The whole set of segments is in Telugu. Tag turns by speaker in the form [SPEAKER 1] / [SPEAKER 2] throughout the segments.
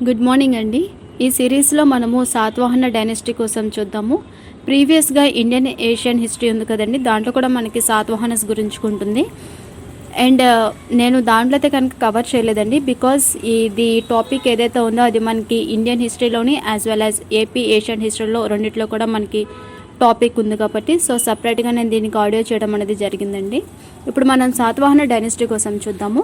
[SPEAKER 1] గుడ్ మార్నింగ్ అండి. ఈ సిరీస్లో మనము శాతవాహన డైనెస్టీ కోసం చూద్దాము. ప్రీవియస్గా ఇండియన్ ఏషియన్ హిస్టరీ ఉంది కదండి, దాంట్లో కూడా మనకి శాతవాహనస్ గురించి ఉంటుంది. అండ్ నేను దాంట్లో అయితే కనుక కవర్ చేయలేదండి, బికాస్ ఇది టాపిక్ ఏదైతే ఉందో అది మనకి ఇండియన్ హిస్టరీలోని as well as AP Asian హిస్టరీలో రెండిట్లో కూడా మనకి టాపిక్ ఉంది కాబట్టి సపరేట్గా నేను దీనికి ఆడియో చేయడం అనేది జరిగిందండి. ఇప్పుడు మనం శాతవాహన డైనెస్టీ కోసం చూద్దాము.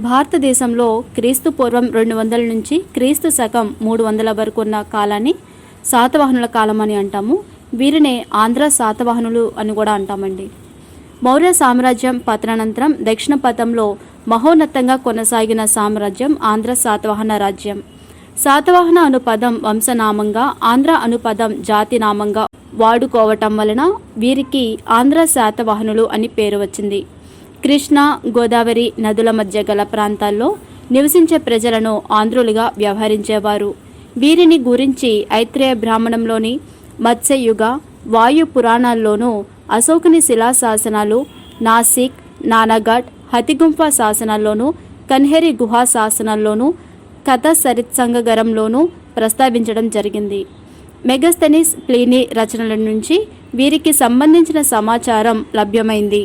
[SPEAKER 1] భారతదేశంలో క్రీస్తు పూర్వం 200 నుంచి క్రీస్తు శకం 300 వరకు ఉన్న కాలాన్ని శాతవాహనుల కాలం అని అంటాము. వీరినే ఆంధ్ర శాతవాహనులు అని కూడా అంటామండి. మౌర్య సామ్రాజ్యం పతనానంతరం దక్షిణ పథంలో మహోన్నతంగా కొనసాగిన సామ్రాజ్యం ఆంధ్ర శాతవాహన రాజ్యం. శాతవాహన అను పదం వంశనామంగా, ఆంధ్ర అను పదం జాతి నామంగా వాడుకోవటం వలన వీరికి ఆంధ్ర శాతవాహనులు అని పేరు వచ్చింది. కృష్ణా, గోదావరి నదుల మధ్య గల ప్రాంతాల్లో నివసించే ప్రజలను ఆంధ్రులుగా వ్యవహరించేవారు. వీరిని గురించి ఐత్రేయ బ్రాహ్మణంలోని మత్స్యయుగ వాయు పురాణాల్లోనూ, అశోకుని శిలాశాసనాలు, నాసిక్, నానఘాట్, హతిగుంఫ శాసనాల్లోనూ, కన్హేరి గుహా శాసనాల్లోనూ, కథ సరిత్సంగగరంలోనూ ప్రస్తావించడం జరిగింది. మెగస్థెనిస్, ప్లీనీ రచనల నుంచి వీరికి సంబంధించిన సమాచారం లభ్యమైంది.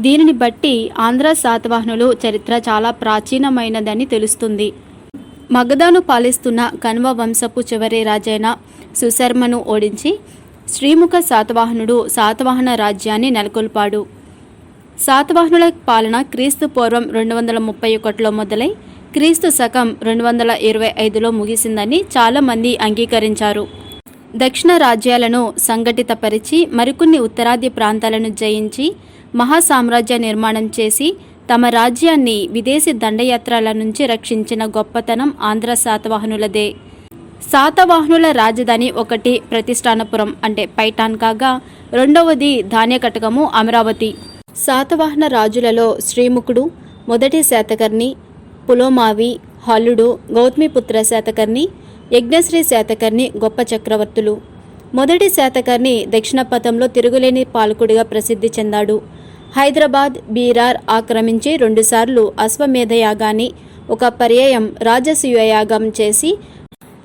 [SPEAKER 1] దీనిని బట్టి ఆంధ్ర శాతవాహనులు చరిత్ర చాలా ప్రాచీనమైనదని తెలుస్తుంది. మగధను పాలిస్తున్న కణ్వ వంశపు చివరి రాజైన సుశర్మను ఓడించి శ్రీముఖ శాతవాహనుడు శాతవాహన రాజ్యాన్ని నెలకొల్పాడు. శాతవాహనుల పాలన క్రీస్తు పూర్వం 231లో మొదలై క్రీస్తు శకం 225లో ముగిసిందని చాలామంది అంగీకరించారు. దక్షిణ రాజ్యాలను సంఘటితపరిచి మరికొన్ని ఉత్తరాది ప్రాంతాలను జయించి మహాసామ్రాజ్య నిర్మాణం చేసి తమ రాజ్యాన్ని విదేశీ దండయాత్రల నుంచి రక్షించిన గొప్పతనం ఆంధ్ర శాతవాహనులదే. శాతవాహనుల రాజధాని ఒకటి ప్రతిష్టానపురం అంటే పైఠాన్ కాగా, రెండవది ధాన్యకటకము అమరావతి. శాతవాహన రాజులలో శ్రీముఖుడు, మొదటి శాతకర్ణి, పులోమావి, హల్లుడు, గౌతమిపుత్ర శాతకర్ణి, యజ్ఞశ్రీ శాతకర్ణి గొప్ప చక్రవర్తులు. మొదటి శాతకర్ణి దక్షిణ పథంలో తిరుగులేని పాలకుడిగా ప్రసిద్ధి చెందాడు. హైదరాబాద్, బీరార్ ఆక్రమించి 2 సార్లు అశ్వమేధ యాగాన్ని, ఒక పర్యాయం రాజసూయ యాగం చేసి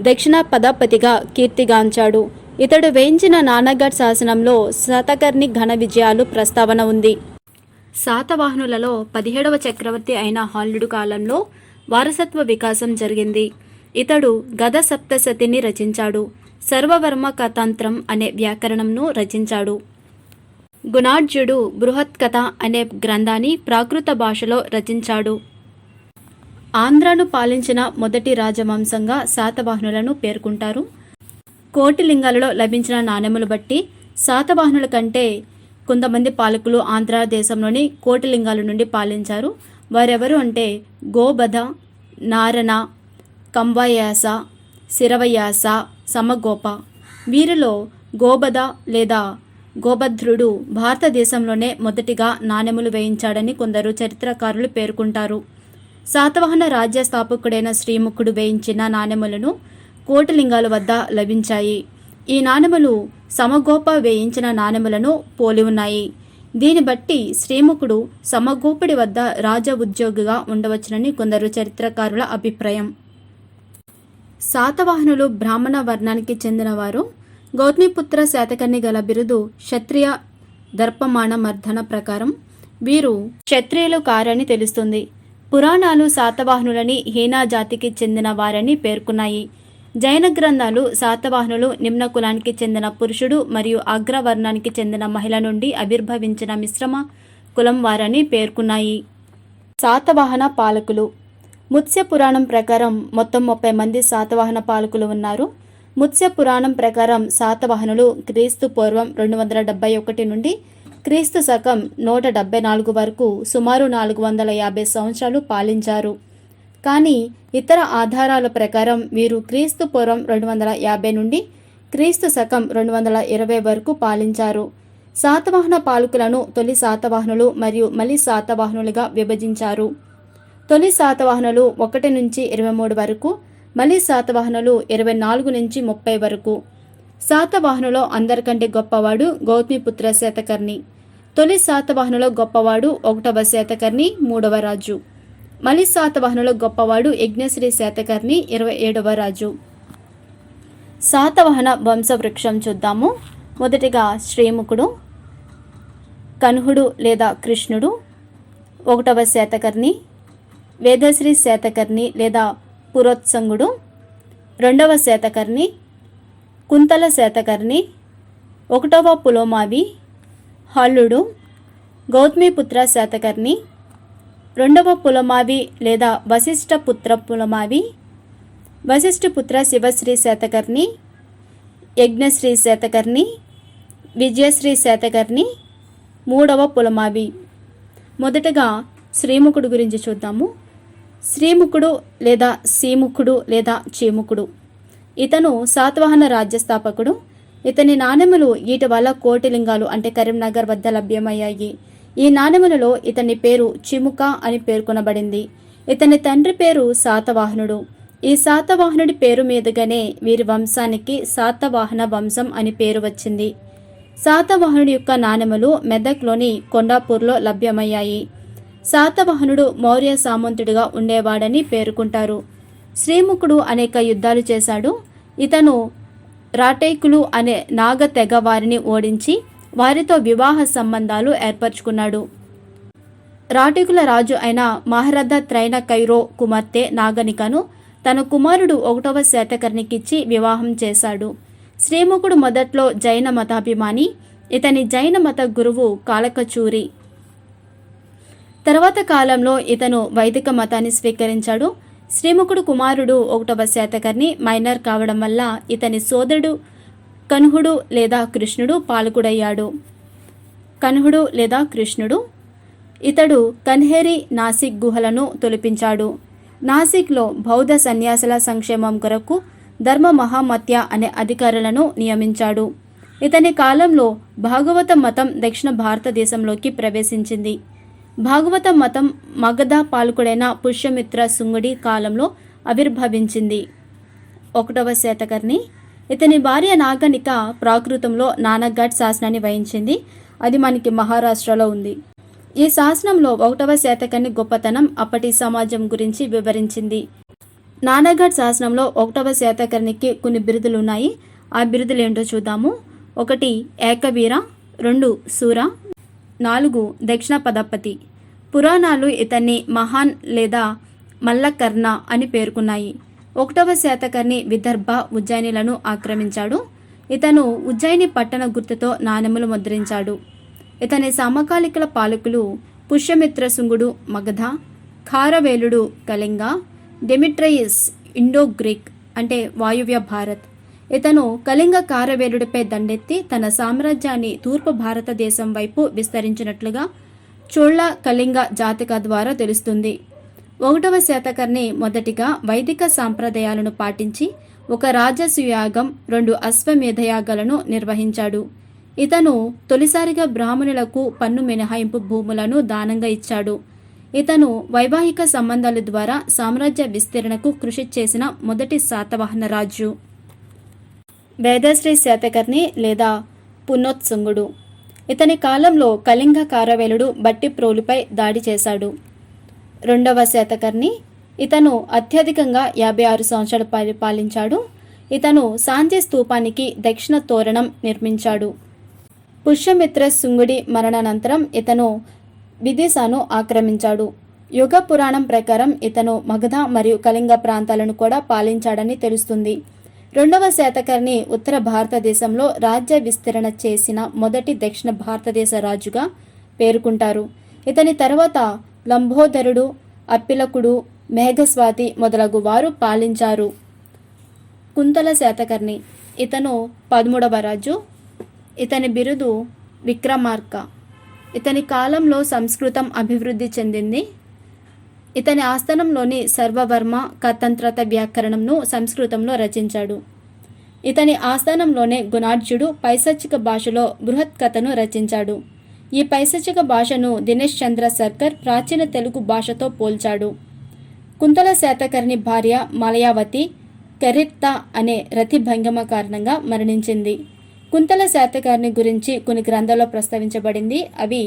[SPEAKER 1] దక్షిణ పదాపతిగా కీర్తిగాంచాడు. ఇతడు వేయించిన నానఘాట్ శాసనంలో శాతకర్ణి ఘన విజయాలు ప్రస్తావన ఉంది. శాతవాహనులలో 17వ చక్రవర్తి అయిన హల్లుడు కాలంలో వారసత్వ వికాసం జరిగింది. ఇతడు గద సప్తశతిని రచించాడు. సర్వవర్మ కథాంత్రం అనే వ్యాకరణంను రచించాడు. గుణాఢ్యుడు బృహత్ కథ అనే గ్రంథాన్ని ప్రాకృత భాషలో రచించాడు. ఆంధ్రను పాలించిన మొదటి రాజవంశంగా శాతవాహనులను పేర్కొంటారు. కోటిలింగాలలో లభించిన నాణెములు బట్టి శాతవాహనుల కంటే కొంతమంది పాలకులు ఆంధ్ర దేశంలోని కోటిలింగాల నుండి పాలించారు. వారెవరు అంటే గోబధ, నారణ, కంవయాస, శిరవయాస, సమగోప. వీరిలో గోబధ లేదా గోభద్రుడు భారతదేశంలోనే మొదటిగా నాణెములు వేయించాడని కొందరు చరిత్రకారులు పేర్కొంటారు. శాతవాహన రాజ్య స్థాపకుడైన శ్రీముఖుడు వేయించిన నాణెములను కోటిలింగాల వద్ద లభించాయి. ఈ నాణెములు సమగోప వేయించిన నాణెములను పోలి ఉన్నాయి. దీన్ని బట్టి శ్రీముఖుడు సమగోపుడి వద్ద రాజ ఉద్యోగిగా ఉండవచ్చునని కొందరు చరిత్రకారుల అభిప్రాయం. శాతవాహనులు బ్రాహ్మణ వర్ణానికి చెందినవారు. గౌతమిపుత్ర శాతకర్ణి గల బిరుదు క్షత్రియ దర్పమాణ మర్దన ప్రకారం వీరు క్షత్రియులు కారని తెలుస్తుంది. పురాణాలు శాతవాహనులని హీనా జాతికి చెందిన వారని పేర్కొన్నాయి. జైన గ్రంథాలు శాతవాహనులు నిమ్న కులానికి చెందిన పురుషుడు మరియు అగ్రవర్ణానికి చెందిన మహిళ నుండి ఆవిర్భవించిన మిశ్రమ కులం వారని పేర్కొన్నాయి. శాతవాహన పాలకులు. ముత్స్య పురాణం ప్రకారం మొత్తం 30 మంది శాతవాహన పాలకులు ఉన్నారు. ముత్స్య పురాణం ప్రకారం శాతవాహనులు క్రీస్తు పూర్వం 271 నుండి క్రీస్తు శకం 174 వరకు సుమారు 450 సంవత్సరాలు పాలించారు. కానీ ఇతర ఆధారాల ప్రకారం వీరు క్రీస్తు పూర్వం 250 నుండి క్రీస్తు శకం 220 వరకు పాలించారు. శాతవాహన పాలకులను తొలి శాతవాహనులు మరియు మలి శాతవాహనులుగా విభజించారు. తొలి శాతవాహనులు 1 నుంచి 23 వరకు, మలి శాతవాహనులు 24 నుంచి 30 వరకు. శాతవాహనులో అందరికంటే గొప్పవాడు గౌతమిపుత్ర శాతకర్ణి. తొలి శాతవాహనులో గొప్పవాడు 1వ శాతకర్ణి, 3వ రాజు. మలి శాతవాహనుల గొప్పవాడు యజ్ఞశ్రీ శాతకర్ణి 27వ రాజు. శాతవాహన వంశవృక్షం చూద్దాము. మొదటిగా శ్రీముఖుడు, కన్హుడు లేదా కృష్ణుడు 1వ శాతకర్ణి, వేదశ్రీ శాతకర్ణి లేదా పురోత్సంగుడు 2వ శాతకర్ణి, కుంతల శాతకర్ణి, 1వ పులోమావి, హల్లుడు, గౌతమిపుత్ర శాతకర్ణి, 2వ పులమావి లేదా వశిష్ఠపుత్ర పులమావి, వశిష్ఠపుత్ర శివశ్రీ శాతకర్ణి, యజ్ఞశ్రీ శాతకర్ణి, విజయశ్రీ శాతకర్ణి, 3వ పులమావి. మొదటగా శ్రీముఖుడు గురించి చూద్దాము. శ్రీముఖుడు లేదా సీముఖుడు లేదా చీముఖుడు ఇతను శాతవాహన రాజ్యస్థాపకుడు. ఇతని నాణెములు ఇటీవల కోటిలింగాలు అంటే కరీంనగర్ వద్ద లభ్యమయ్యాయి. ఈ నాణెములలో ఇతని పేరు చిముక అని పేర్కొనబడింది. ఇతని తండ్రి పేరు శాతవాహనుడు. ఈ శాతవాహనుడి పేరు మీదుగానే వీరి వంశానికి శాతవాహన వంశం అని పేరు వచ్చింది. శాతవాహనుడి యొక్క నాణెములు మెదక్లోని కొండాపూర్లో లభ్యమయ్యాయి. శాతవాహనుడు మౌర్య సామంతుడిగా ఉండేవాడని పేర్కొంటారు. శ్రీముఖుడు అనేక యుద్ధాలు చేశాడు. ఇతను రాటైకులు అనే నాగ తెగ వారిని ఓడించి వారితో వివాహ సంబంధాలు ఏర్పరచుకున్నాడు. రాటైకుల రాజు అయిన మహారథ త్రైన కైరో కుమార్తె నాగనికను తన కుమారుడు 1వ శాతకర్ణికిచ్చి వివాహం చేశాడు. శ్రీముఖుడు మొదట్లో జైన మతాభిమాని. ఇతని జైన మత గురువు కాలకచూరి. తర్వాత కాలంలో ఇతను వైదిక మతాన్ని స్వీకరించాడు. శ్రీముఖుడు కుమారుడు 1వ శాతకర్ణి మైనర్ కావడం వల్ల ఇతని సోదరుడు కన్హుడు లేదా కృష్ణుడు పాలకుడయ్యాడు. కన్హుడు లేదా కృష్ణుడు ఇతడు కన్హేరి నాసిక్ గుహలను తొలిపించాడు. నాసిక్లో బౌద్ధ సన్యాసుల సంక్షేమం కొరకు ధర్మ మహామత్య అనే అధికారులను నియమించాడు. ఇతని కాలంలో భాగవత మతం దక్షిణ భారతదేశంలోకి ప్రవేశించింది. భాగవత మతం మగధ పాలకుడైన పుష్యమిత్ర శుంగుడి కాలంలో ఆవిర్భవించింది. 1వ శాతకర్ణి ఇతని భార్య నాగనిక ప్రాకృతంలో నానఘాట్ శాసనాన్ని వహించింది. అది మనకి మహారాష్ట్రలో ఉంది. ఈ శాసనంలో 1వ శాతకర్ణి గొప్పతనం అప్పటి సమాజం గురించి వివరించింది. నానఘాట్ శాసనంలో 1వ శాతకర్ణికి కొన్ని బిరుదులు ఉన్నాయి. ఆ బిరుదులు ఏంటో చూద్దాము. 1 ఏకవీర, 2 శూర, 4 దక్షిణ పదపతి. పురాణాలు ఇతన్ని మహాన్ లేదా మల్లకర్ణ అని పేర్కొన్నాయి. 1వ శాతకర్ణి విదర్భ ఉజ్జయినిలను ఆక్రమించాడు. ఇతను ఉజ్జయిని పట్టణ గుర్తుతో నాణెములు ముద్రించాడు. ఇతని సమకాలికల పాలకులు పుష్యమిత్ర శుంగుడు మగధ, ఖారవేలుడు కళింగ, డెమిట్రయిస్ ఇండో గ్రీక్ అంటే వాయువ్య భారత్. ఇతను కళింగ కారవేలుడిపై దండెత్తి తన సామ్రాజ్యాన్ని తూర్పు భారతదేశం వైపు విస్తరించినట్లుగా చోళ కళింగ జాతక ద్వారా తెలుస్తుంది. 1వ శాతకర్ణి మొదటిగా వైదిక సాంప్రదాయాలను పాటించి 1 రాజసూయాగం, 2 అశ్వమేధయాగాలను నిర్వహించాడు. ఇతను తొలిసారిగా బ్రాహ్మణులకు పన్ను మినహాయింపు భూములను దానంగా ఇచ్చాడు. ఇతను వైవాహిక సంబంధాల ద్వారా సామ్రాజ్య విస్తరణకు కృషి చేసిన మొదటి శాతవాహన రాజు. వేదశ్రీ శాతకర్ణి లేదా పునోత్సుంగుడు ఇతని కాలంలో కళింగ కారవేలుడు బట్టిప్రోలుపై దాడి చేశాడు. 2వ శాతకర్ణి ఇతను అత్యధికంగా 56 సంవత్సరాలు పరిపాలించాడు. ఇతను సాంచి స్తూపానికి దక్షిణ తోరణం నిర్మించాడు. పుష్యమిత్ర శుంగుడి మరణానంతరం ఇతను విదిశాను ఆక్రమించాడు. యుగ పురాణం ప్రకారం ఇతను మగధ మరియు కళింగ ప్రాంతాలను కూడా పాలించాడని తెలుస్తుంది. 2వ శాతకర్ణి ఉత్తర భారతదేశంలో రాజ్య విస్తరణ చేసిన మొదటి దక్షిణ భారతదేశ రాజుగా పేర్కొంటారు. ఇతని తర్వాత లంబోదరుడు, అప్పిలకుడు, మేఘస్వాతి మొదలగు వారు పాలించారు. కుంతల శాతకర్ణి ఇతను 13వ రాజు. ఇతని బిరుదు విక్రమార్క. ఇతని కాలంలో సంస్కృతం అభివృద్ధి చెందింది. ఇతని ఆస్థానంలోని సర్వవర్మ కతంత్రత వ్యాకరణంను సంస్కృతంలో రచించాడు. ఇతని ఆస్థానంలోనే గుణాఢ్యుడు పైశాచిక భాషలో బృహత్ కథను రచించాడు. ఈ పైశాచిక భాషను దినేష్ చంద్ర సర్కర్ ప్రాచీన తెలుగు భాషతో పోల్చాడు. కుంతల శాతకర్ణి భార్య మలయావతి కెరిత్త అనే రతి భంగమ కారణంగా మరణించింది. కుంతల శాతకర్ణి గురించి కొన్ని గ్రంథాల్లో ప్రస్తావించబడింది. అవి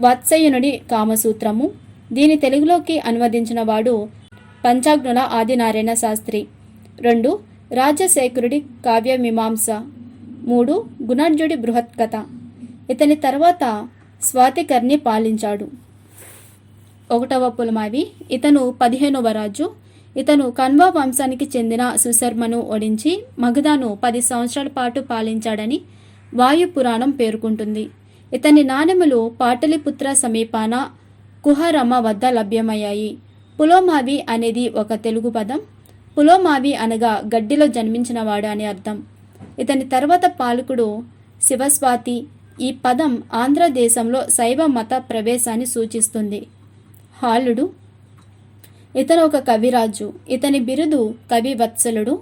[SPEAKER 1] వాత్స్యాయనుడి కామసూత్రము, దీని తెలుగులోకి అనువదించిన వాడు పంచాగ్నుల ఆదినారాయణ శాస్త్రి. 2 రాజశేఖరుడి కావ్యమీమాంస. 3 గుణాఢ్యుడి బృహత్కథ. ఇతని తర్వాత స్వాతికర్ణి పాలించాడు. 1వ పులమావి. ఇతను 15వ రాజు. ఇతను కన్వ వంశానికి చెందిన సుశర్మను ఓడించి మగధను 10 సంవత్సరాల పాటు పాలించాడని వాయుపురాణం పేర్కొంటుంది. ఇతని నాణెములు పాటలిపుత్ర సమీపాన కుహరమ వద్ద లభ్యమయ్యాయి. పులోమావి అనేది ఒక తెలుగు పదం. పులోమావి అనగా గడ్డిలో జన్మించినవాడు అని అర్థం. ఇతని తర్వాత పాలకుడు శివస్వాతి. ఈ పదం ఆంధ్రదేశంలో శైవ మత ప్రవేశాన్ని సూచిస్తుంది. హాలుడు. ఇతను ఒక కవిరాజు. ఇతని బిరుదు కవివత్సలుడు.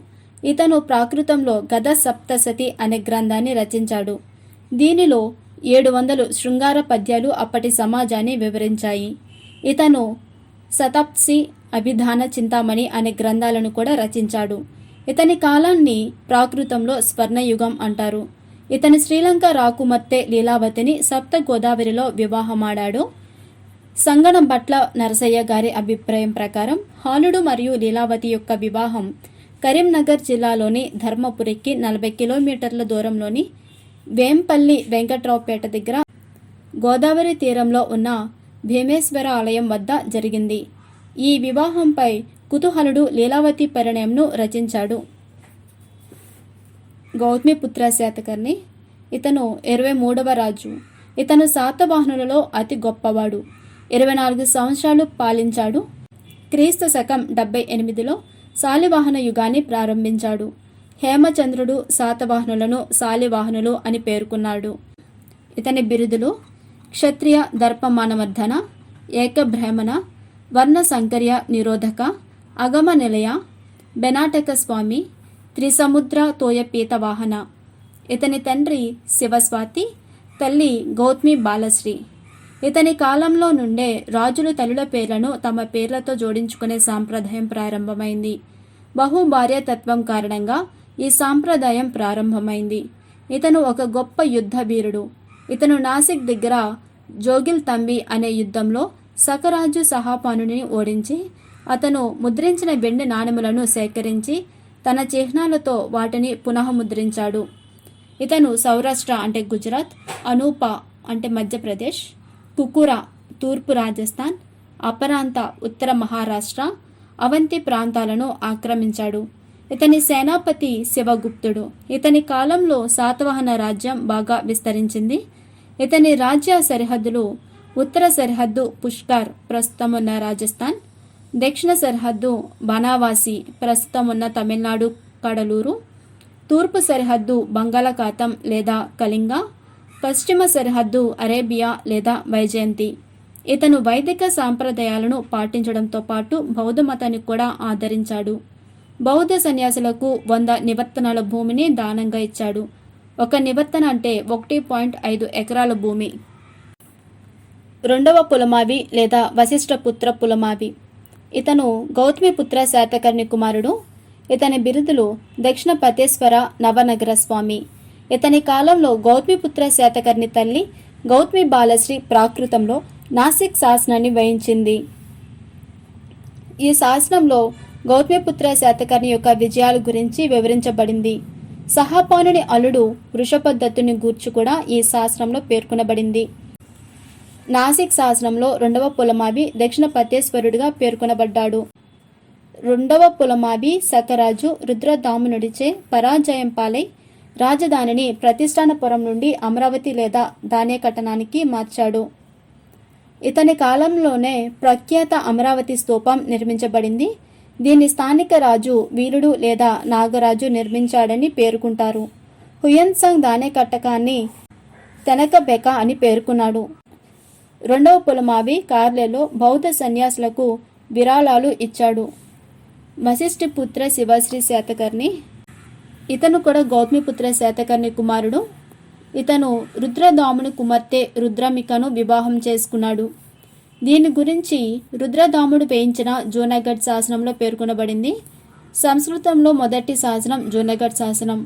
[SPEAKER 1] ఇతను ప్రాకృతంలో గద సప్తశతి అనే గ్రంథాన్ని రచించాడు. దీనిలో 700 శృంగార పద్యాలు అప్పటి సమాజాన్ని వివరించాయి. ఇతను శతాప్సి, అభిధాన చింతామణి అనే గ్రంథాలను కూడా రచించాడు. ఇతని కాలాన్ని ప్రాకృతంలో స్వర్ణయుగం అంటారు. ఇతని శ్రీలంక రాకుమర్తె లీలావతిని సప్త గోదావరిలో వివాహమాడాడు. సంగణం భట్ల నరసయ్య గారి అభిప్రాయం ప్రకారం హాలుడు మరియు లీలావతి యొక్క వివాహం కరీంనగర్ జిల్లాలోని ధర్మపురికి 40 కిలోమీటర్ల దూరంలోని వేంపల్లి వెంకట్రావుపేట దగ్గర గోదావరి తీరంలో ఉన్న భీమేశ్వర ఆలయం వద్ద జరిగింది. ఈ వివాహంపై కుతూహలుడు లీలావతి పరిణయంను రచించాడు. గౌతమిపుత్ర శాతకర్ణి. ఇతను 23వ రాజు. ఇతను శాతవాహనులలో అతి గొప్పవాడు. 24 సంవత్సరాలు పాలించాడు. క్రీస్తు శకం 78లో శాలివాహన యుగాన్ని ప్రారంభించాడు. హేమచంద్రుడు శాతవాహనులను శాలివాహనులు అని పేర్కొన్నాడు. ఇతని బిరుదులు క్షత్రియ దర్పమానవర్ధన, ఏకబ్రహ్మణ, వర్ణ సంకర్య నిరోధక, అగమ నిలయ, బెనాటక స్వామి, త్రిసముద్ర తోయపీత వాహన. ఇతని తండ్రి శివస్వాతి, తల్లి గౌతమి బాలశ్రీ. ఇతని కాలంలో నుండే రాజులు తల్లుల పేర్లను తమ పేర్లతో జోడించుకునే సాంప్రదాయం ప్రారంభమైంది. బహుభార్యాతత్వం కారణంగా ఈ సాంప్రదాయం ప్రారంభమైంది. ఇతను ఒక గొప్ప యుద్ధ వీరుడు. ఇతను నాసిక్ దగ్గర జోగిల్ తంబి అనే యుద్ధంలో సకరాజు సహాపానుని ఓడించి అతను ముద్రించిన వెండి నాణెములను సేకరించి తన చిహ్నాలతో వాటిని పునఃముద్రించాడు. ఇతను సౌరాష్ట్ర అంటే గుజరాత్, అనూప అంటే మధ్యప్రదేశ్, కుకురా తూర్పు రాజస్థాన్, అపరాంత ఉత్తర మహారాష్ట్ర, అవంతి ప్రాంతాలను ఆక్రమించాడు. ఇతని సేనాపతి శివగుప్తుడు. ఇతని కాలంలో శాతవాహన రాజ్యం బాగా విస్తరించింది. ఇతని రాజ్య సరిహద్దులు ఉత్తర సరిహద్దు పుష్కర్ ప్రస్తుతం ఉన్న రాజస్థాన్, దక్షిణ సరిహద్దు బనావాసి ప్రస్తుతం ఉన్న తమిళనాడు కడలూరు, తూర్పు సరిహద్దు బంగాళాఖాతం లేదా కళింగ, పశ్చిమ సరిహద్దు అరేబియా లేదా వైజయంతి. ఇతను వైదిక సాంప్రదాయాలను పాటించడంతో పాటు బౌద్ధ మతాన్ని కూడా ఆదరించాడు. బౌద్ధ సన్యాసులకు 100 నివర్తనాల భూమిని దానంగా ఇచ్చాడు. ఒక నివర్తన అంటే 1.5 ఎకరాల భూమి. 2వ పులమావి లేదా వశిష్ఠపుత్ర పులమావి. ఇతను గౌతమిపుత్ర శాతకర్ణి కుమారుడు. ఇతని బిరుదులు దక్షిణ పతేశ్వర నవనగర స్వామి. ఇతని కాలంలో గౌతమిపుత్ర శాతకర్ణి తల్లి గౌతమి బాలశ్రీ ప్రాకృతంలో నాసిక్ శాసనాన్ని వహించింది. ఈ శాసనంలో గౌతమిపుత్ర శాతకర్ణి యొక్క విజయాల గురించి వివరించబడింది. సహాపానుని అల్లుడు వృషభదత్తుని గూర్చి కూడా ఈ శాసనంలో పేర్కొనబడింది. నాసిక్ శాసనంలో 2వ పులమావి దక్షిణ పతేశ్వరుడిగా పేర్కొనబడ్డాడు. 2వ పులమావి సకరాజు రుద్రదామునుడిచే పరాజయం పాలై రాజధానిని ప్రతిష్టానపురం నుండి అమరావతి లేదా ధాన్యకట్టనానికి మార్చాడు. ఇతని కాలంలోనే ప్రఖ్యాత అమరావతి స్తూపం నిర్మించబడింది. దీన్ని స్థానిక రాజు వీరుడు లేదా నాగరాజు నిర్మించాడని పేర్కొంటారు. హుయన్సాంగ్ ధాన్యకట్టకాన్ని తెనకబెక అని పేర్కొన్నాడు. 2వ పులమావి కార్లెలో బౌద్ధ సన్యాసులకు విరాళాలు ఇచ్చాడు. వశిష్ఠపుత్ర శివశ్రీ శాతకర్ణి. ఇతను కూడా గౌతమిపుత్ర శాతకర్ణి కుమారుడు. ఇతను రుద్రదాముని కుమార్తె రుద్రమికను వివాహం చేసుకున్నాడు. దీని గురించి రుద్రదాముడు వేయించిన జూనాగఢ్ శాసనంలో పేర్కొనబడింది. సంస్కృతంలో మొదటి శాసనం జూనాగఢ్ శాసనం.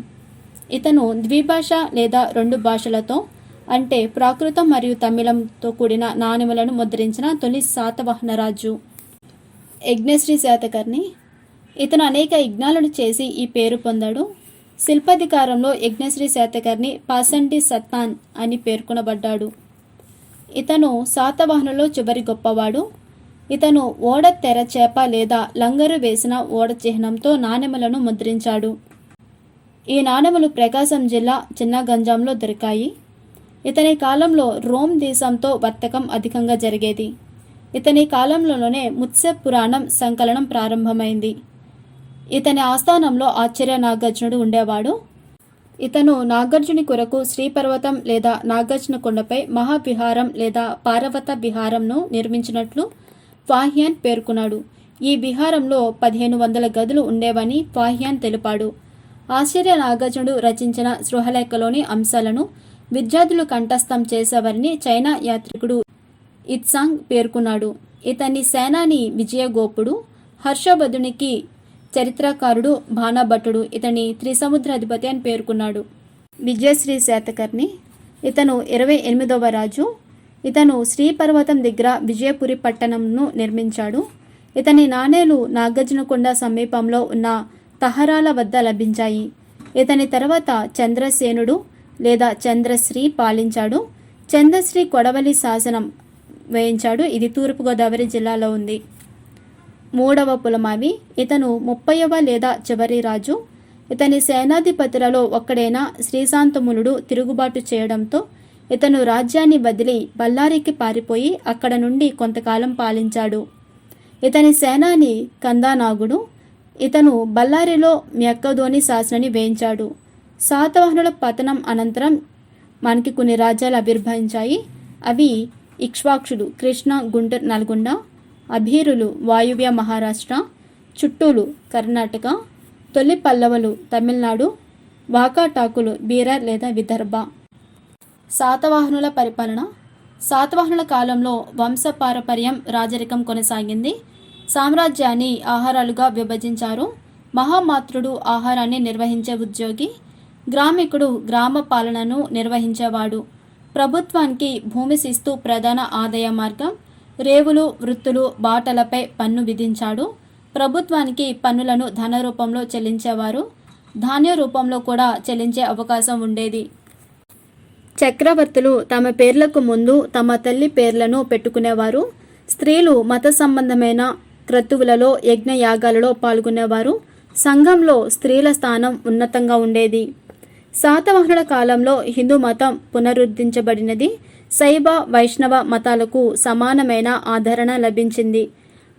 [SPEAKER 1] ఇతను ద్విభాష లేదా 2 భాషలతో అంటే ప్రాకృతం మరియు తమిళంతో కూడిన నాణెములను ముద్రించిన తొలి శాతవాహన రాజు. యజ్ఞశ్రీ శాతకర్ణి. ఇతను అనేక యజ్ఞాలను చేసి ఈ పేరు పొందాడు. శిల్పాధికారంలో యజ్ఞశ్రీ శాతకర్ణి పాసండి సత్తాన్ అని పేర్కొనబడ్డాడు. ఇతను శాతవాహనులో చివరి గొప్పవాడు. ఇతను ఓడ తెర చేప లేదా లంగరు వేసిన ఓడ చిహ్నంతో నాణెములను ముద్రించాడు. ఈ నాణెములు ప్రకాశం జిల్లా చిన్నగంజాంలో దొరికాయి. ఇతని కాలంలో రోమ్ దేశంతో వర్తకం అధికంగా జరిగేది. ఇతని కాలంలోనే మత్స్య పురాణం సంకలనం ప్రారంభమైంది. ఇతని ఆస్థానంలో ఆచార్య నాగార్జునుడు ఉండేవాడు. ఇతను నాగార్జుని కొరకు శ్రీపర్వతం లేదా నాగార్జున కొండపై మహావిహారం లేదా పార్వత విహారంను నిర్మించినట్లు ఫాహ్యాన్ పేర్కొన్నాడు. ఈ విహారంలో 1500 గదులు ఉండేవని ఫాహ్యాన్ తెలిపాడు. ఆచార్య నాగార్జునుడు రచించిన సృహలేఖలోని అంశాలను విద్యార్థులు కంఠస్థం చేసేవారని చైనా యాత్రికుడు ఇత్సాంగ్ పేర్కొన్నాడు. ఇతని సేనాని విజయగోపుడు, హర్షవర్ధునికి చరిత్రకారుడు బాణభట్టుడు ఇతని త్రిసముద్రాధిపతి అని పేర్కొన్నాడు. విజయశ్రీ శాతకర్ణి. ఇతను 28వ రాజు. ఇతను శ్రీపర్వతం దగ్గర విజయపురి పట్టణంను నిర్మించాడు. ఇతని నాణేలు నాగార్జునకొండ సమీపంలో ఉన్న తహరాల వద్ద లభించాయి. ఇతని తర్వాత చంద్రసేనుడు లేదా చంద్రశ్రీ పాలించాడు. చంద్రశ్రీ కొడవలి శాసనం వేయించాడు. ఇది తూర్పుగోదావరి జిల్లాలో ఉంది. 3వ పులమావి. ఇతను 30వ లేదా చివరి రాజు. ఇతని సేనాధిపతులలో ఒక్కడైన శ్రీశాంతమునుడు తిరుగుబాటు చేయడంతో ఇతను రాజ్యాన్ని వదిలి బళ్ళారికి పారిపోయి అక్కడ నుండి కొంతకాలం పాలించాడు. ఇతని సేనాని కందానాగుడు. ఇతను బళ్ళారిలో మెక్కదోని శాసనాన్ని వేయించాడు. శాతవాహనుల పతనం అనంతరం మనకి కొన్ని రాజ్యాలు ఆవిర్భవించాయి. అవి ఇక్ష్వాకుడు కృష్ణ గుంటూరు నల్గొండ, అభీరులు వాయువ్య మహారాష్ట్ర, చుట్టూలు కర్ణాటక, తొలి పల్లవులు తమిళనాడు, వాకాటాకులు బీరర్ లేదా విదర్భ. శాతవాహనుల పరిపాలన. శాతవాహనుల కాలంలో వంశపారపర్యం రాజరికం కొనసాగింది. సామ్రాజ్యాన్ని ఆహారాలుగా విభజించారు. మహామాత్రుడు ఆహారాన్ని నిర్వహించే ఉద్యోగి, గ్రామికుడు గ్రామ పాలనను నిర్వహించేవాడు. ప్రభుత్వానికి భూమి శిస్తు ప్రధాన ఆదాయ మార్గం. రేవులు, వృత్తులు, బాటలపై పన్ను విధించాడు. ప్రభుత్వానికి పన్నులను ధన రూపంలో చెల్లించేవారు. ధాన్య రూపంలో కూడా చెల్లించే అవకాశం ఉండేది. చక్రవర్తులు తమ పేర్లకు ముందు తమ తల్లి పేర్లను పెట్టుకునేవారు. స్త్రీలు మత సంబంధమైన క్రతువులలో, యజ్ఞయాగాలలో పాల్గొనేవారు. సంఘంలో స్త్రీల స్థానం ఉన్నతంగా ఉండేది. శాతవాహనుల కాలంలో హిందూ మతం పునరుద్ధరించబడినది. శైవ, వైష్ణవ మతాలకు సమానమైన ఆదరణ లభించింది.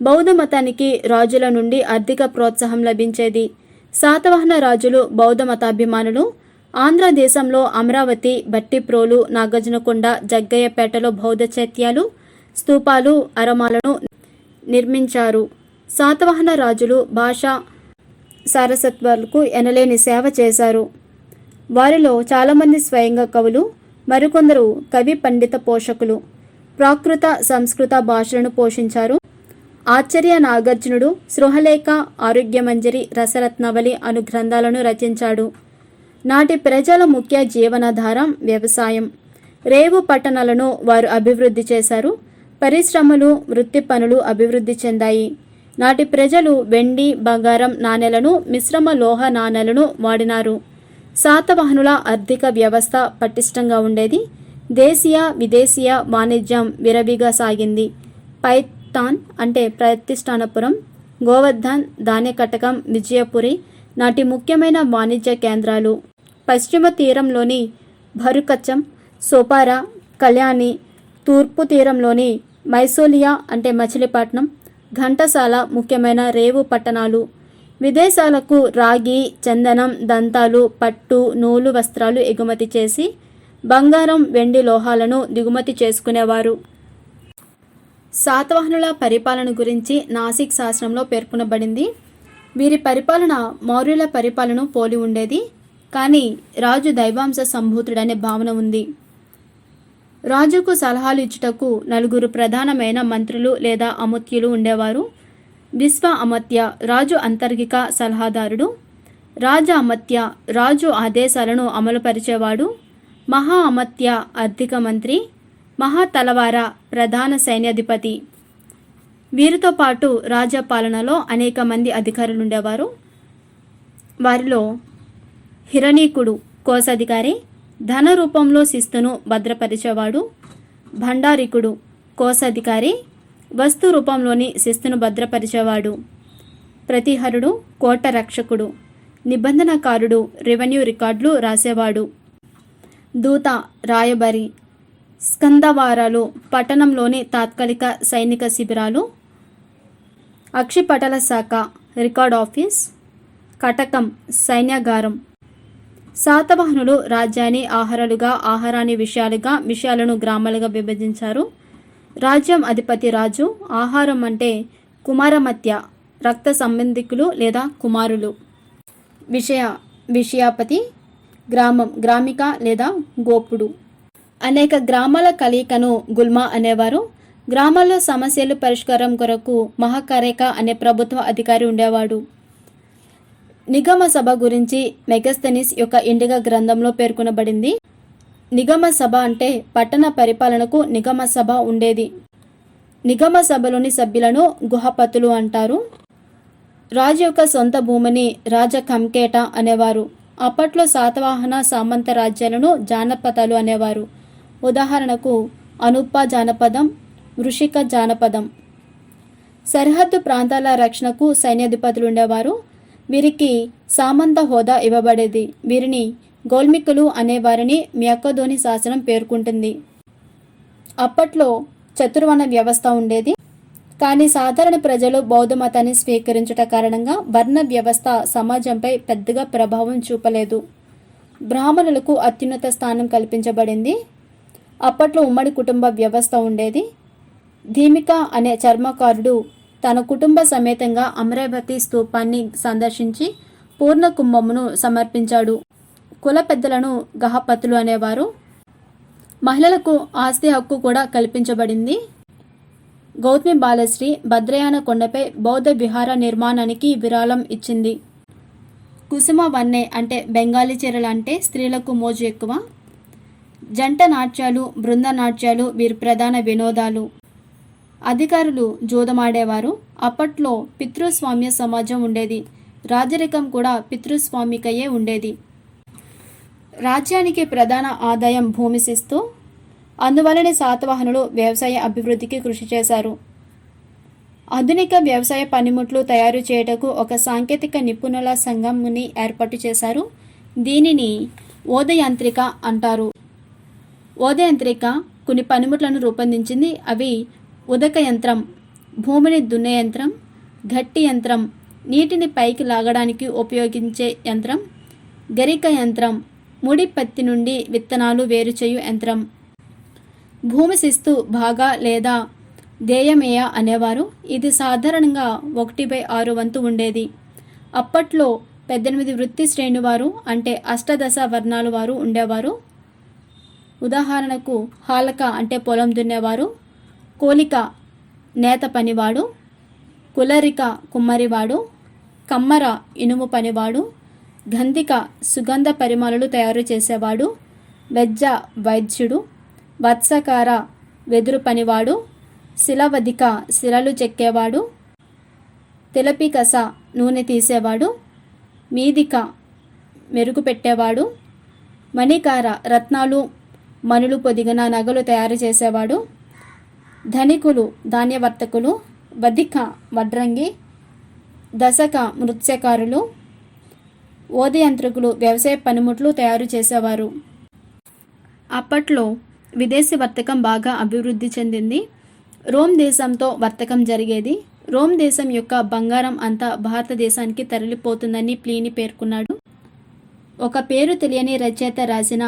[SPEAKER 1] బౌద్ధ మతానికి రాజుల నుండి ఆర్థిక ప్రోత్సాహం లభించేది. శాతవాహన రాజులు బౌద్ధ మతాభిమానులు. ఆంధ్రదేశంలో అమరావతి, భట్టిప్రోలు, నాగార్జునకొండ, జగ్గయ్యపేటలో బౌద్ధ చైత్యాలు, స్తూపాలు, అరమాలను నిర్మించారు. శాతవాహన రాజులు భాషా సారస్వతాలకు ఎనలేని సేవ చేశారు. వారిలో చాలామంది స్వయంగా కవులు, మరికొందరు కవి పండిత పోషకులు. ప్రాకృత, సంస్కృత భాషలను పోషించారు. ఆచార్య నాగార్జునుడు సృహలేఖ, ఆరోగ్యమంజరి, రసరత్నావళి అను గ్రంథాలను రచించాడు. నాటి ప్రజల ముఖ్య జీవనాధారం వ్యవసాయం. రేవు పట్టణాలను వారు అభివృద్ధి చేశారు. పరిశ్రమలు, వృత్తి పనులు అభివృద్ధి చెందాయి. నాటి ప్రజలు వెండి, బంగారం నాణేలను, మిశ్రమ లోహ నాణేలను వాడినారు. శాతవాహనుల ఆర్థిక వ్యవస్థ పటిష్టంగా ఉండేది. దేశీయ, విదేశీయ వాణిజ్యం విరవిగా సాగింది. పైథాన్ అంటే ప్రతిష్టానపురం, గోవర్ధన్, ధాన్యకటకం, విజయపురి నాటి ముఖ్యమైన వాణిజ్య కేంద్రాలు. పశ్చిమ తీరంలోని భరుకచ్చం, సోపారా, కళ్యాణి, తూర్పు తీరంలోని మైసోలియా అంటే మచిలీపట్నం, ఘంటసాల ముఖ్యమైన రేవు పట్టణాలు. విదేశాలకు రాగి, చందనం, దంతాలు, పట్టు, నూలు వస్త్రాలు ఎగుమతి చేసి బంగారం, వెండి లోహాలను దిగుమతి చేసుకునేవారు. శాతవాహనుల పరిపాలన గురించి నాసిక్ శాసనంలో పేర్కొనబడింది. వీరి పరిపాలన మౌర్యుల పరిపాలన పోలి ఉండేది. కానీ రాజు దైవాంశ సంభూతుడనే భావన ఉంది. రాజుకు సలహాలు ఇచ్చుటకు 4 ప్రధానమైన మంత్రులు లేదా అముత్యులు ఉండేవారు. విశ్వ అమత్య రాజు అంతర్గిక సలహాదారుడు. రాజ అమత్య రాజు ఆదేశాలను అమలుపరిచేవాడు. మహా అమత్య ఆర్థిక మంత్రి, మహా తలవార ప్రధాన సైన్యాధిపతి. వీరితో పాటు రాజ్యపాలనలో అనేక మంది అధికారులు ఉండేవారు. వారిలో హిరణీకుడు కోశాధికారి, ధన రూపంలో శిస్తును భద్రపరిచేవాడు. భండారికుడు కోశాధికారి, వస్తు రూపంలోని శిస్తును భద్రపరిచేవాడు. ప్రతిహరుడు కోట రక్షకుడు, నిబంధనకారుడు రెవెన్యూ రికార్డులు రాసేవాడు. దూత రాయబారి, స్కందవారాలు పట్టణంలోని తాత్కాలిక సైనిక శిబిరాలు. అక్షిపటల శాఖ రికార్డ్ ఆఫీస్. కటకం సైన్యాగారం. శాతవాహనులు రాజ్యాన్ని ఆహారాలుగా, ఆహారాన్ని విషయాలుగా, విషయాలను గ్రామాలుగా విభజించారు. రాజ్యం అధిపతి రాజు, ఆహారం అంటే కుమారమత్య రక్త సంబంధికులు లేదా కుమారులు. విషయాపతి, గ్రామం గ్రామిక లేదా గోపుడు. అనేక గ్రామాల కలయికను గుల్మా అనేవారు. గ్రామాల్లో సమస్యలు పరిష్కారం కొరకు మహాకారేక అనే ప్రభుత్వ అధికారి ఉండేవాడు. నిగమ సభ గురించి మెగస్తనీస్ యొక్క ఇండిగా గ్రంథంలో పేర్కొనబడింది. నిగమ సభ అంటే పట్టణ పరిపాలనకు నిగమ సభ ఉండేది. నిగమ సభలోని సభ్యులను గుహపతులు అంటారు. రాజు యొక్క సొంత భూమిని రాజ కంకేట అనేవారు. అప్పట్లో శాతవాహన సామంత రాజ్యాలను జానపదాలు అనేవారు. ఉదాహరణకు అనుప్ప జానపదం, వృషిక జానపదం. సరిహద్దు ప్రాంతాల రక్షణకు సైన్యాధిపతులు ఉండేవారు. వీరికి సామంత హోదా ఇవ్వబడేది. వీరిని గోల్మికులు అనేవారిని మ్యాకదోని శాసనం పేర్కొంటుంది. అప్పట్లో చతుర్వర్ణ వ్యవస్థ ఉండేది. కానీ సాధారణ ప్రజలు బౌద్ధ మతాన్ని స్వీకరించుట కారణంగా వర్ణ వ్యవస్థ సమాజంపై పెద్దగా ప్రభావం చూపలేదు. బ్రాహ్మణులకు అత్యున్నత స్థానం కల్పించబడింది. అప్పట్లో ఉమ్మడి కుటుంబ వ్యవస్థ ఉండేది. ధీమిక అనే చర్మకారుడు తన కుటుంబ సమేతంగా అమరావతి స్తూపాన్ని సందర్శించి పూర్ణ కుంభమును సమర్పించాడు. కుల పెద్దలను గహపతులు అనేవారు. మహిళలకు ఆస్తి హక్కు కూడా కల్పించబడింది. గౌతమి బాలశ్రీ భద్రయాన కొండపై బౌద్ధ విహార నిర్మాణానికి విరాళం ఇచ్చింది. కుసుమ వన్నె అంటే బెంగాలీ చీరలు అంటే స్త్రీలకు మోజు ఎక్కువ. జంట నాట్యాలు, బృంద నాట్యాలు వీరి ప్రధాన వినోదాలు. అధికారులు జూదమాడేవారు. అప్పట్లో పితృస్వామ్య సమాజం ఉండేది. రాజరికం కూడా పితృస్వామికయే ఉండేది. రాజ్యానికి ప్రధాన ఆదాయం భూమి శిస్తు. అందువలనే శాతవాహనులు వ్యవసాయ అభివృద్ధికి కృషి చేశారు. ఆధునిక వ్యవసాయ పనిముట్లు తయారు చేయుటకు ఒక సాంకేతిక నిపుణుల సంఘంని ఏర్పాటు చేశారు. దీనిని ఓదయాంత్రిక అంటారు. ఓదయాంత్రిక కొన్ని పనిముట్లను రూపొందించింది. అవి ఉదక యంత్రం, భూమిని దున్నే యంత్రం, గట్టి యంత్రం, నీటిని పైకి లాగడానికి ఉపయోగించే యంత్రం, గరిక యంత్రం, ముడి పత్తి నుండి విత్తనాలు వేరుచేయు యంత్రం. భూమి శిస్తు భాగా లేదా దేయమేయ అనేవారు. ఇది సాధారణంగా 1/6 వంతు ఉండేది. అప్పట్లో 18 వృత్తి శ్రేణి వారు అంటే అష్టదశ వర్ణాల వారు ఉండేవారు. ఉదాహరణకు హాలక అంటే పొలం దున్నేవారు, కోలిక నేత పనివాడు, కులరిక కుమ్మరివాడు, కమ్మర ఇనుము పనివాడు, గంధిక సుగంధ పరిమళలు తయారు చేసేవాడు, వెజ్జ వైద్యుడు, వత్సకార వెదురు పనివాడు, శిలవధిక శిలలు చెక్కేవాడు, తెలపికస నూనె తీసేవాడు, మీదిక మెరుగు పెట్టేవాడు, మణికార రత్నాలు మణులు పొదిగిన నగలు తయారు చేసేవాడు, ధనికులు ధాన్యవర్తకులు, వధిక వడ్రంగి, దశక మృత్స్యకారులు, ఓదయంత్రికులు వ్యవసాయ పనిముట్లు తయారు చేసేవారు. అప్పట్లో విదేశీ వర్తకం బాగా అభివృద్ధి చెందింది. రోమ్ దేశంతో వర్తకం జరిగేది. రోమ్ దేశం యొక్క బంగారం అంతా భారతదేశానికి తరలిపోతుందని ప్లీని పేర్కొన్నాడు. ఒక పేరు తెలియని రచయిత రాసిన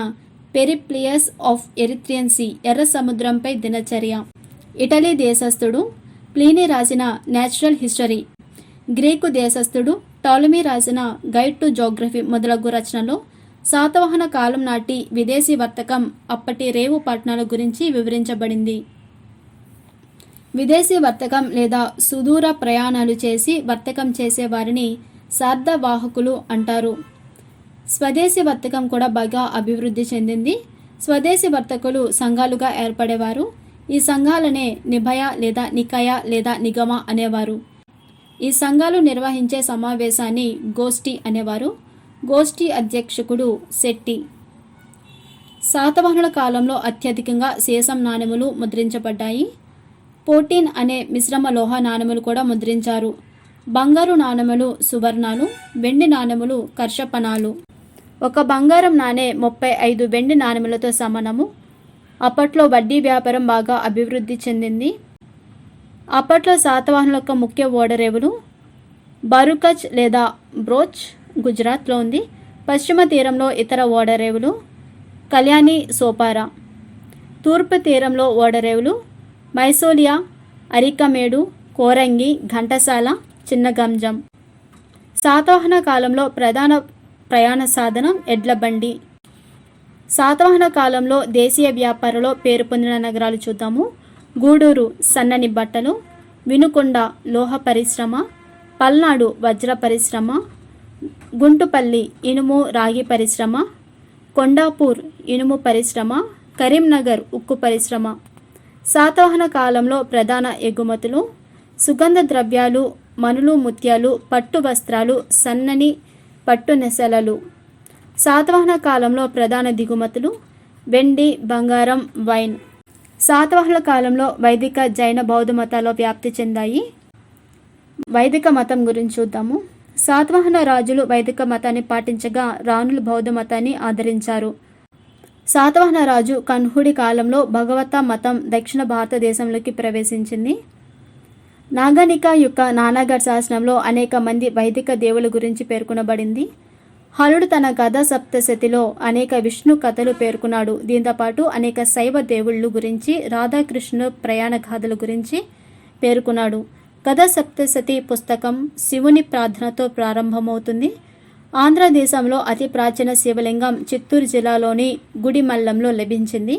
[SPEAKER 1] పెరిప్లియస్ ఆఫ్ ఎరిత్రియన్ సీ, ఎర్ర సముద్రంపై దినచర్య. ఇటలీ దేశస్థుడు ప్లీని రాసిన న్యాచురల్ హిస్టరీ. గ్రీకు దేశస్థుడు టాలమీ రాసిన గైడ్ టు జోగ్రఫీ మొదలగు రచనలో శాతవాహన కాలం నాటి విదేశీ వర్తకం, అప్పటి రేవు పట్టణాల గురించి వివరించబడింది. విదేశీ వర్తకం లేదా సుదూర ప్రయాణాలు చేసి వర్తకం చేసే వారిని సార్ధవాహకులు అంటారు. స్వదేశీ వర్తకం కూడా బాగా అభివృద్ధి చెందింది. స్వదేశీ వర్తకులు సంఘాలుగా ఏర్పడేవారు. ఈ సంఘాలనే నిభయ లేదా నికయ లేదా నిగమ అనేవారు. ఈ సంఘాలు నిర్వహించే సమావేశాన్ని గోష్ఠి అనేవారు. గోష్ఠి అధ్యక్షకుడు శెట్టి. శాతవాహనుల కాలంలో అత్యధికంగా సీసం నాణెములు ముద్రించబడ్డాయి. పోటీన్ అనే మిశ్రమ లోహ నాణెములు కూడా ముద్రించారు. బంగారు నాణెములు సువర్ణాలు, వెండి నాణెములు కర్షపణాలు. ఒక బంగారం నాణె 35 వెండి నాణెములతో సమానము. అప్పట్లో వడ్డీ వ్యాపారం బాగా అభివృద్ధి చెందింది. అప్పట్లో శాతవాహనుల యొక్క ముఖ్య ఓడరేవులు బరుకచ్ లేదా బ్రోచ్ గుజరాత్లో ఉంది. పశ్చిమ తీరంలో ఇతర ఓడరేవులు కళ్యాణి సోపారా. తూర్పు తీరంలో ఓడరేవులు మైసోలియా, అరికమేడు, కోరంగి, ఘంటసాల, చిన్నగంజం. శాతవాహన కాలంలో ప్రధాన ప్రయాణ సాధనం ఎడ్ల బండి. శాతవాహన కాలంలో దేశీయ వ్యాపారంలో పేరు పొందిన నగరాలు చూద్దాము. గూడూరు సన్నని బట్టలు, వినుకొండ లోహ పరిశ్రమ, పల్నాడు వజ్ర పరిశ్రమ, గుంటుపల్లి ఇనుము రాగి పరిశ్రమ, కొండాపూర్ ఇనుము పరిశ్రమ, కరీంనగర్ ఉక్కు పరిశ్రమ. శాతవాహన కాలంలో ప్రధాన ఎగుమతులు సుగంధ ద్రవ్యాలు, మనులు, ముత్యాలు, పట్టు వస్త్రాలు, సన్నని పట్టు నెసలలు. శాతవాహన కాలంలో ప్రధాన దిగుమతులు వెండి, బంగారం, వైన్. శాతవాహనుల కాలంలో వైదిక, జైన, బౌద్ధ మతాలు వ్యాప్తి చెందాయి. వైదిక మతం గురించి చూద్దాము. శాతవాహన రాజులు వైదిక మతాన్ని పాటించగా రాణులు బౌద్ధ మతాన్ని ఆదరించారు. శాతవాహన రాజు కన్హుడి కాలంలో భగవత మతం దక్షిణ భారతదేశంలోకి ప్రవేశించింది. నాగనిక యొక్క నానాగఢ్ శాసనంలో అనేక మంది వైదిక దేవుల గురించి పేర్కొనబడింది. హలుడు తన గద సప్తశతిలో అనేక విష్ణు కథలు పేర్కొన్నాడు. దీంతోపాటు అనేక శైవ దేవుళ్ళు గురించి, రాధాకృష్ణుడు ప్రయాణ గాథల గురించి పేర్కొన్నాడు. గద సప్తశతి పుస్తకం శివుని ప్రార్థనతో ప్రారంభమవుతుంది. ఆంధ్రదేశంలో అతి ప్రాచీన శివలింగం చిత్తూరు జిల్లాలోని గుడిమల్లంలో లభించింది.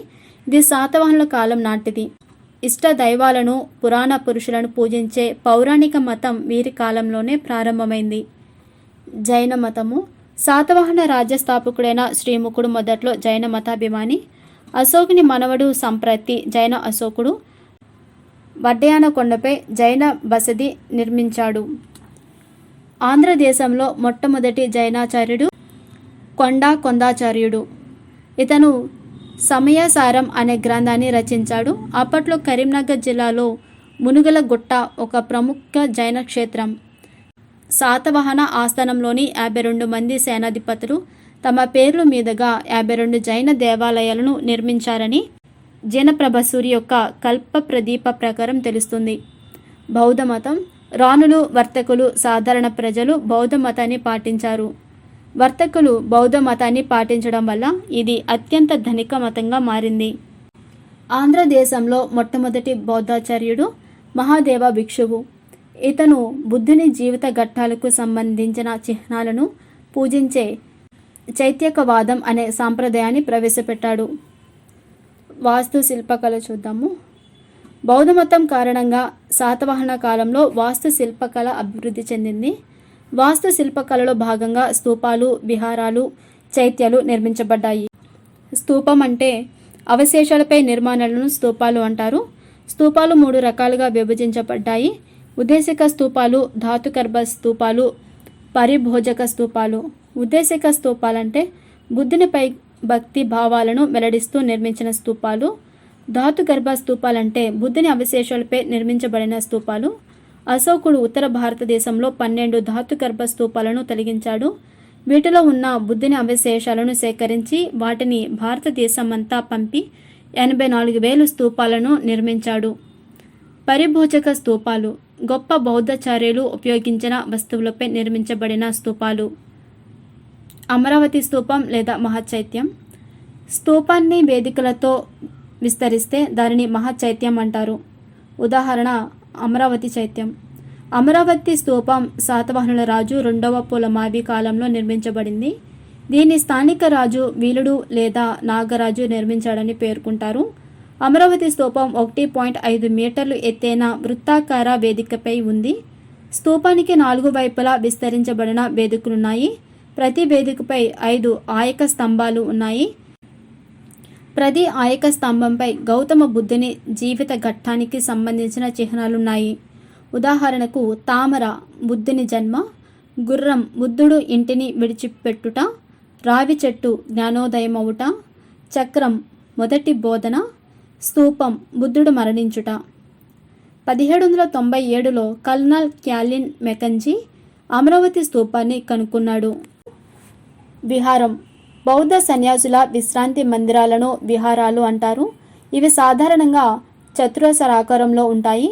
[SPEAKER 1] ఇది శాతవాహనుల కాలం నాటిది. ఇష్ట దైవాలను, పురాణ పురుషులను పూజించే పౌరాణిక మతం వీరి కాలంలోనే ప్రారంభమైంది. జైన మతము. శాతవాహన రాజ్య స్థాపకుడైన శ్రీముఖుడు మొదట్లో జైన మతాభిమాని. అశోకుని మనవడు సంప్రతి జైన అశోకుడు వడ్డయాన కొండపై జైన బసది నిర్మించాడు. ఆంధ్రదేశంలో మొట్టమొదటి జైనాచార్యుడు కొండాచార్యుడు. ఇతను సమయసారం అనే గ్రంథాన్ని రచించాడు. అప్పట్లో కరీంనగర్ జిల్లాలో మునుగల గుట్ట ఒక ప్రముఖ జైన క్షేత్రం. శాతవాహన ఆస్థానంలోని 52 మంది సేనాధిపతులు తమ పేర్ల మీదుగా 52 జైన దేవాలయాలను నిర్మించారని జనప్రభ సూరి యొక్క కల్ప ప్రదీప ప్రకారం తెలుస్తుంది. బౌద్ధ మతం. రాణులు, వర్తకులు, సాధారణ ప్రజలు బౌద్ధ మతాన్ని పాటించారు. వర్తకులు బౌద్ధ మతాన్ని పాటించడం వల్ల ఇది అత్యంత ధనిక మతంగా మారింది. ఆంధ్రదేశంలో మొట్టమొదటి బౌద్ధాచార్యుడు మహాదేవ భిక్షువు. ఇతను బుద్ధుని జీవిత ఘట్టాలకు సంబంధించిన చిహ్నాలను పూజించే చైత్యకవాదం అనే సాంప్రదాయాన్ని ప్రవేశపెట్టాడు. వాస్తు శిల్పకళ చూద్దాము. బౌద్ధమతం కారణంగా శాతవాహన కాలంలో వాస్తు శిల్పకళ అభివృద్ధి చెందింది. వాస్తు శిల్పకళలో భాగంగా స్తూపాలు, విహారాలు, చైత్యాలు నిర్మించబడ్డాయి. స్తూపం అంటే అవశేషాలపై నిర్మాణాలను స్తూపాలు అంటారు. స్తూపాలు 3 రకాలుగా విభజించబడ్డాయి. ఉద్దేశిక స్తూపాలు, ధాతుగర్భ స్తూపాలు, పరిభోజక స్తూపాలు. ఉద్దేశిక స్తూపాలంటే బుద్ధునిపై భక్తి భావాలను వెల్లడిస్తూ నిర్మించిన స్తూపాలు. ధాతుగర్భ స్తూపాలంటే బుద్ధుని అవశేషాలపై నిర్మించబడిన స్తూపాలు. అశోకుడు ఉత్తర భారతదేశంలో 12 ధాతుగర్భ స్తూపాలను తొలగించాడు. వీటిలో ఉన్న బుద్ధుని అవశేషాలను సేకరించి వాటిని భారతదేశమంతా పంపి 84,000 స్తూపాలను నిర్మించాడు. పరిభోజక స్తూపాలు గొప్ప బౌద్ధాచార్యులు ఉపయోగించిన వస్తువులపై నిర్మించబడిన స్తూపాలు. అమరావతి స్తూపం లేదా మహాచైత్యం. స్తూపాన్ని వేదికలతో విస్తరిస్తే దానిని మహాచైత్యం అంటారు. ఉదాహరణ అమరావతి చైత్యం. అమరావతి స్తూపం శాతవాహనుల రాజు 2వ పులమావి కాలంలో నిర్మించబడింది. దీన్ని స్థానిక రాజు వీలుడు లేదా నాగరాజు నిర్మించాడని పేర్కొంటారు. అమరావతి స్తూపం 1.5 మీటర్లు ఎత్తైన వృత్తాకార వేదికపై ఉంది. స్తూపానికి 4 వైపులా విస్తరించబడిన వేదికలున్నాయి. ప్రతి వేదికపై 5 ఆయక స్తంభాలు ఉన్నాయి. ప్రతి ఆయక స్తంభంపై గౌతమ బుద్ధుని జీవిత ఘట్టానికి సంబంధించిన చిహ్నాలున్నాయి. ఉదాహరణకు తామర బుద్ధుని జన్మ, గుర్రం బుద్ధుడు ఇంటిని విడిచిపెట్టుట, రావి చెట్టు జ్ఞానోదయమవుట, చక్రం మొదటి బోధన, స్తూపం బుద్ధుడు మరణించుట. 1797లో కల్నల్ క్యాలిన్ మెకంజీ అమరావతి స్తూపాన్ని కనుక్కున్నాడు. విహారం బౌద్ధ సన్యాసుల విశ్రాంతి మందిరాలను విహారాలు అంటారు. ఇవి సాధారణంగా చతురస్రాకారంలో ఉంటాయి.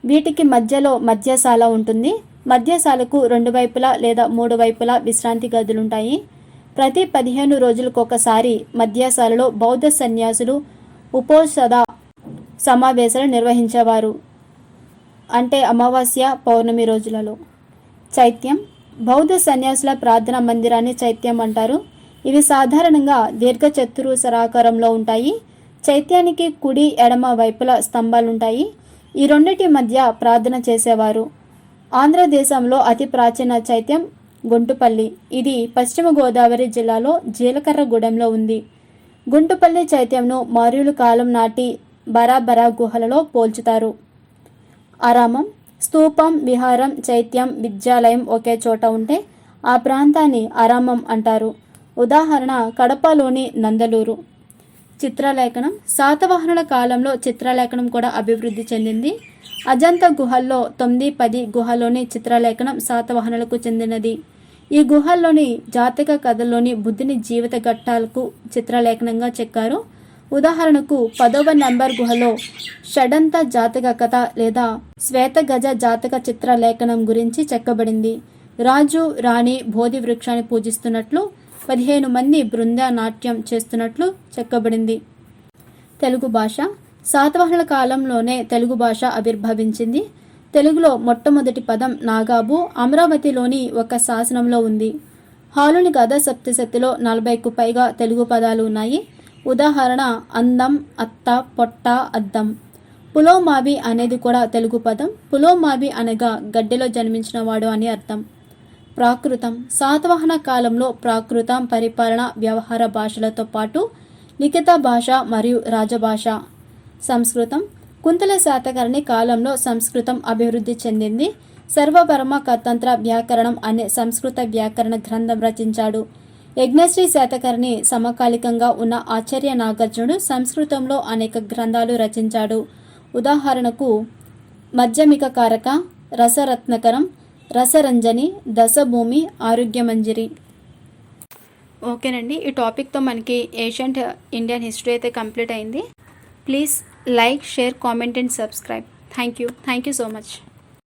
[SPEAKER 1] వీటికి మధ్యలో మధ్యశాల ఉంటుంది. మధ్యశాలకు 2 వైపులా లేదా 3 వైపులా విశ్రాంతి గదులుంటాయి. ప్రతి 15 రోజులకొకసారి మధ్యశాలలో బౌద్ధ సన్యాసులు ఉపోషద సమావేశాలు నిర్వహించేవారు. అంటే అమావాస్య పౌర్ణమి రోజులలో. చైత్యం బౌద్ధ సన్యాసుల ప్రార్థనా మందిరాన్ని చైత్యం అంటారు. ఇవి సాధారణంగా దీర్ఘచతురస్రాకారంలో ఉంటాయి. చైత్యానికి కుడి ఎడమ వైపుల స్తంభాలుంటాయి. ఈ రెండింటి మధ్య ప్రార్థన చేసేవారు. ఆంధ్రదేశంలో అతి ప్రాచీన చైత్యం గుంటుపల్లి. ఇది పశ్చిమ గోదావరి జిల్లాలో జీలకర్రగూడెంలో ఉంది. గుంటుపల్లి చైత్యంను మౌర్యుల కాలం నాటి బరాబరా గుహలలో పోల్చుతారు. ఆరామం స్తూపం, విహారం, చైత్యం, విద్యాలయం ఒకే చోట ఉంటే ఆ ప్రాంతాన్ని ఆరామం అంటారు. ఉదాహరణ కడపలోని నందలూరు. చిత్రలేఖనం శాతవాహనుల కాలంలో చిత్రలేఖనం కూడా అభివృద్ధి చెందింది. అజంతా గుహల్లో 9, 10 గుహలోని చిత్రలేఖనం శాతవాహనులకు చెందినది. ఈ గుహల్లోని జాతక కథల్లోని బుద్ధుని జీవిత ఘట్టాలకు చిత్రలేఖనంగా చెక్కారు. ఉదాహరణకు 10వ నెంబర్ గుహలో షడంత జాతక కథ లేదా శ్వేతగజ జాతక చిత్రలేఖనం గురించి చెక్కబడింది. రాజు రాణి బోధి వృక్షాన్ని పూజిస్తున్నట్లు 15 మంది బృంద నాట్యం చేస్తున్నట్లు చెక్కబడింది. తెలుగు భాష శాతవాహనుల కాలంలోనే తెలుగు భాష ఆవిర్భవించింది. తెలుగులో మొట్టమొదటి పదం నాగాబు అమరావతిలోని ఒక శాసనంలో ఉంది. హాలుని గద సప్తశతిలో 40కు పైగా తెలుగు పదాలు ఉన్నాయి. ఉదాహరణ అందం, అత్త, పొట్ట, అద్దం. పులోమావి అనేది కూడా తెలుగు పదం. పులోమావి అనగా గడ్డిలో జన్మించిన వాడు అని అర్థం. ప్రాకృతం శాతవాహన కాలంలో ప్రాకృతం పరిపాలన వ్యవహార భాషలతో పాటు లిఖిత భాష మరియు రాజభాష. సంస్కృతం కుంతల శాతకర్ణి కాలంలో సంస్కృతం అభివృద్ధి చెందింది. సర్వవర్మ కతంత్ర వ్యాకరణం అనే సంస్కృత వ్యాకరణ గ్రంథం రచించాడు. యజ్ఞశ్రీ శాతకర్ణి సమకాలికంగా ఉన్న ఆచార్య నాగార్జునుడు సంస్కృతంలో అనేక గ్రంథాలు రచించాడు. ఉదాహరణకు మధ్యమిక కారక, రసరత్నకరం, రసరంజని, దశభూమి, ఆరోగ్యమంజరి. ఓకేనండి, ఈ టాపిక్తో మనకి ఏషియంట్ ఇండియన్ హిస్టరీ అయితే కంప్లీట్ అయింది. Please like, share, comment and subscribe. Thank you so much.